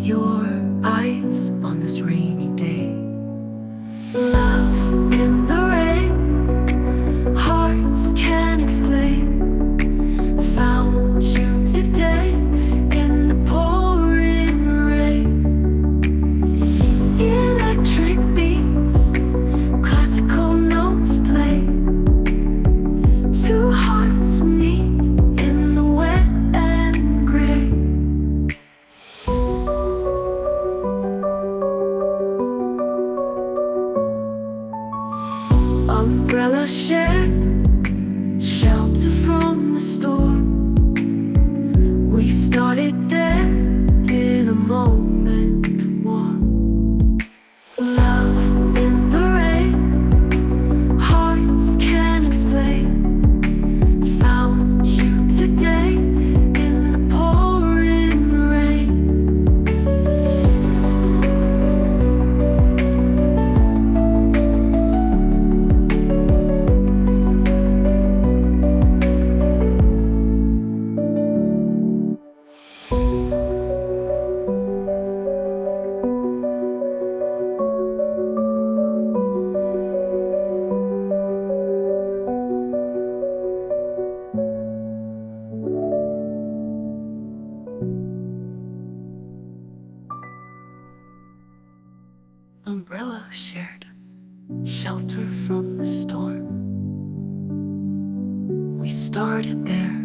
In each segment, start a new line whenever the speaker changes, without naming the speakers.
your eyes on this rainy day. Love in the rain, hearts can't explain. Found you today in the pouring rain. Electric beats, classical notes play. Two hearts meet in the wet and gray. Umbrella shared, shelter from the storm. We started there in a moment warm. Love in the rain, hearts can't explain. Found you today in the pouring rain. Umbrella shared, shelter from the storm. We started there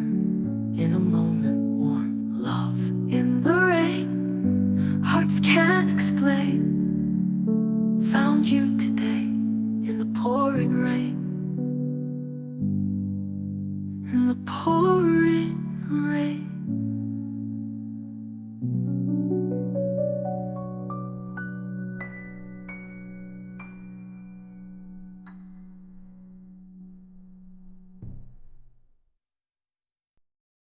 in a moment warm. Love in the rain, hearts can't explain. Found you today in the pouring rain. In the pouring